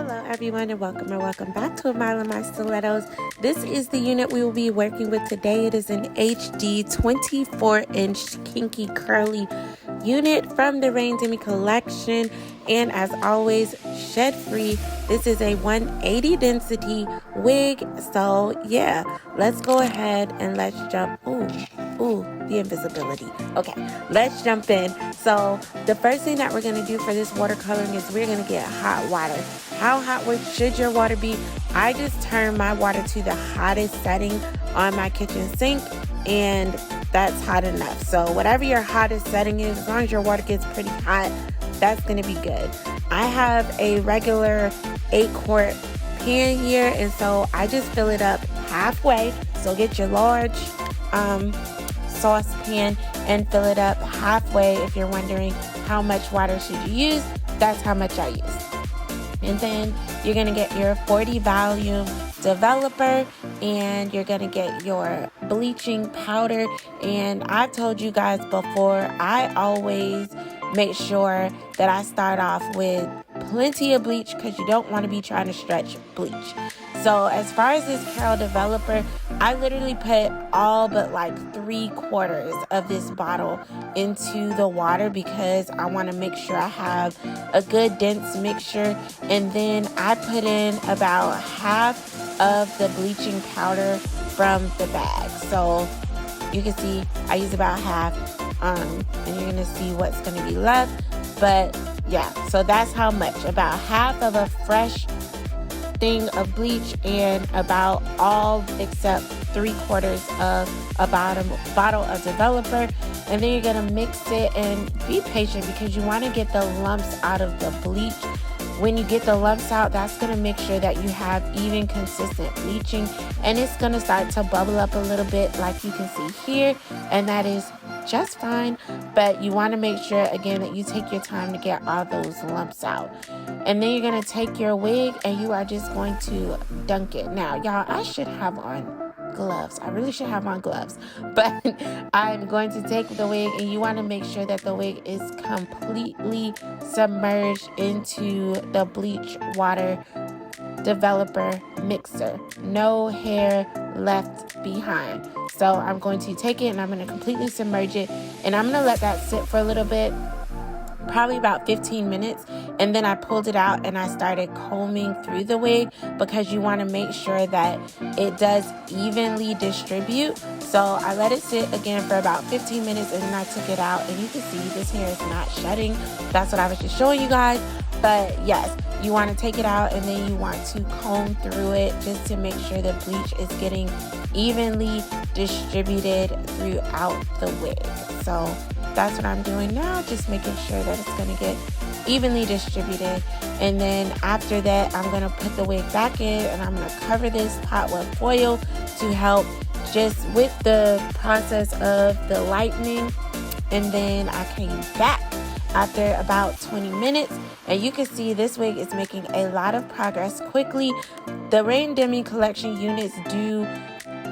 Hello everyone and welcome back to Admire My Stilettos. This is the unit we will be working with today. It is an HD 24-inch kinky curly unit from the Rain Demi collection, and as always, shed free. This is a 180 density wig, so yeah, let's go ahead and let's jump. Ooh, the invisibility. Okay, let's jump in. So the first thing that we're going to do for this watercoloring is we're going to get hot water. How hot should your water be? I just turn my water to the hottest setting on my kitchen sink, and that's hot enough. So whatever your hottest setting is, as long as your water gets pretty hot, that's going to be good. I have a regular 8-quart pan here, and so I just fill it up halfway. So get your large saucepan and fill it up halfway. If you're wondering how much water should you use, that's how much I use. And then you're going to get your 40 volume developer, and you're going to get your bleaching powder. And I've told you guys before, I always make sure that I start off with plenty of bleach because you don't want to be trying to stretch bleach. So as far as this Carol developer, I literally put all but like 3/4 of this bottle into the water because I want to make sure I have a good dense mixture. And then I put in about half of the bleaching powder from the bag. So you can see I use about half, and you're going to see what's going to be left. But yeah, so that's how much. About half of a fresh thing of bleach and about all except 3/4 of a bottle of developer. And then you're going to mix it and be patient because you want to get the lumps out of the bleach. When you get the lumps out, that's going to make sure that you have even consistent bleaching, and it's going to start to bubble up a little bit like you can see here, and that is just fine. But you want to make sure again that you take your time to get all those lumps out. And then you're going to take your wig and you are just going to dunk it. Now y'all, I should have on gloves. I really should have on gloves, but I'm going to take the wig, and you want to make sure that the wig is completely submerged into the bleach water developer mixer. No hair left behind. So I'm going to take it and I'm going to completely submerge it, and I'm going to let that sit for a little bit, probably about 15 minutes. And then I pulled it out and I started combing through the wig because you want to make sure that it does evenly distribute. So I let it sit again for about 15 minutes, and then I took it out, and you can see this hair is not shedding. That's what I was just showing you guys. But yes, you want to take it out and then you want to comb through it just to make sure the bleach is getting evenly distributed throughout the wig. So that's what I'm doing now, just making sure that it's going to get evenly distributed. And then after that, I'm going to put the wig back in, and I'm going to cover this pot with foil to help just with the process of the lightening. And then I came back after about 20 minutes, and you can see this wig is making a lot of progress quickly. The Rain Demi collection units do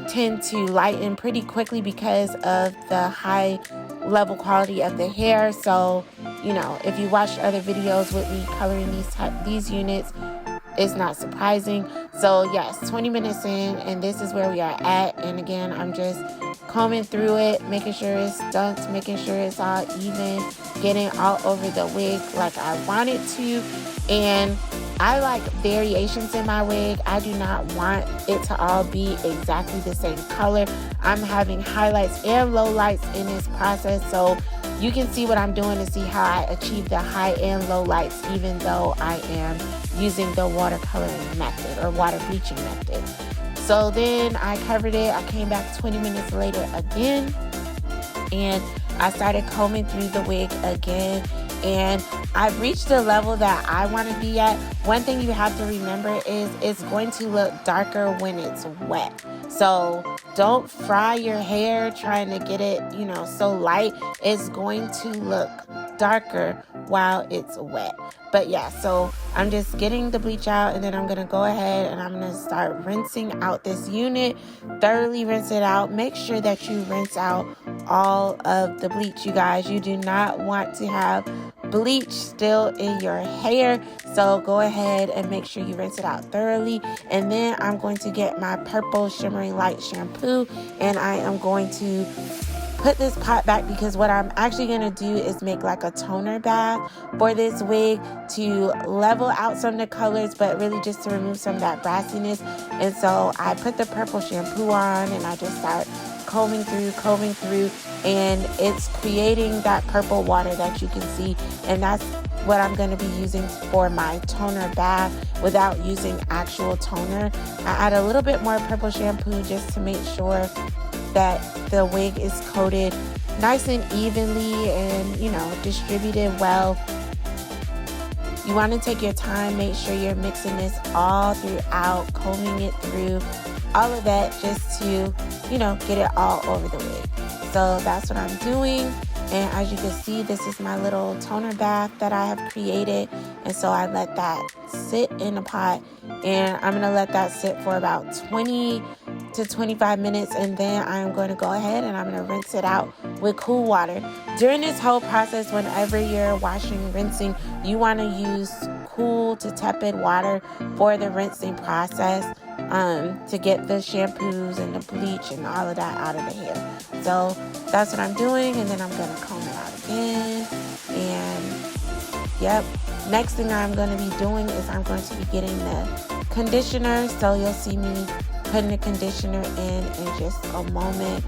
tend to lighten pretty quickly because of the high level quality of the hair. So, you know, if you watch other videos with me coloring these units, it's not surprising. So yes, 20 minutes in, and this is where we are at. And again, I'm just combing through it, making sure it's dunked, making sure it's all even, getting all over the wig like I want it to. And I like variations in my wig. I do not want it to all be exactly the same color. I'm having highlights and lowlights in this process, so you can see what I'm doing to see how I achieve the high and low lights, even though I am using the watercoloring method or water bleaching method. So then I covered it. I came back 20 minutes later again, and I started combing through the wig again, and I've reached the level that I want to be at. One thing you have to remember is it's going to look darker when it's wet. So don't fry your hair trying to get it, you know, so light. It's going to look darker while it's wet. But yeah, so I'm just getting the bleach out, and then I'm going to go ahead and I'm going to start rinsing out this unit. Thoroughly rinse it out. Make sure that you rinse out all of the bleach, you guys. You do not want to have bleach still in your hair. So go ahead and make sure you rinse it out thoroughly. And then I'm going to get my purple shimmering light shampoo, and I am going to put this pot back, because what I'm actually going to do is make like a toner bath for this wig to level out some of the colors, but really just to remove some of that brassiness. And so I put the purple shampoo on, and I just start combing through, and it's creating that purple water that you can see. And that's what I'm going to be using for my toner bath without using actual toner. I add a little bit more purple shampoo just to make sure that the wig is coated nice and evenly and, you know, distributed well. You want to take your time, make sure you're mixing this all throughout, combing it through, all of that, just to, you know, get it all over the wig. So that's what I'm doing. And as you can see, this is my little toner bath that I have created. And so I let that sit in a pot, and I'm going to let that sit for about 20 to 25 minutes. And then I'm going to go ahead and I'm going to rinse it out with cool water. During this whole process, whenever you're washing, rinsing, you want to use cool to tepid water for the rinsing process, to get the shampoos and the bleach and all of that out of the hair. So that's what I'm doing, and then I'm going to comb it out again. And yep, next thing I'm going to be doing is I'm going to be getting the conditioner. So you'll see me putting the conditioner in just a moment.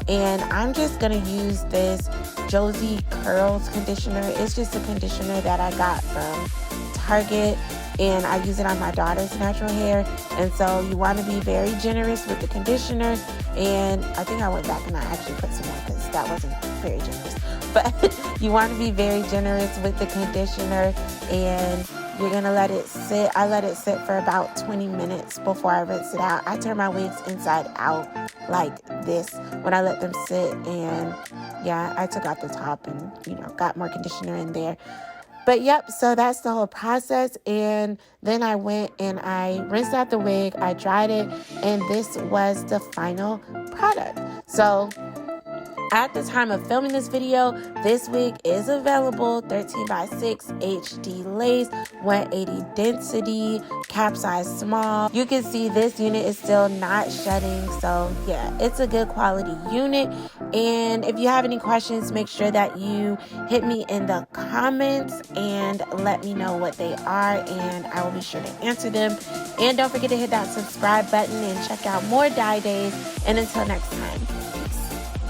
And I'm just going to use this Josie Curls conditioner. It's just a conditioner that I got from Target, and I use it on my daughter's natural hair. And so you want to be very generous with the conditioner. And I think I went back and I actually put some more, because that wasn't very generous. But you want to be very generous with the conditioner, and you're going to let it sit. I let it sit for about 20 minutes before I rinse it out. I turn my wigs inside out like this when I let them sit. And yeah, I took out the top and, you know, got more conditioner in there. But yep, so that's the whole process. And then I went and I rinsed out the wig, I dried it, and this was the final product. So at the time of filming this video, this wig is available, 13x6 HD lace, 180 density, cap size small. You can see this unit is still not shedding, so yeah, it's a good quality unit. And if you have any questions, make sure that you hit me in the comments and let me know what they are, and I will be sure to answer them. And don't forget to hit that subscribe button and check out more dye days. And until next time, peace.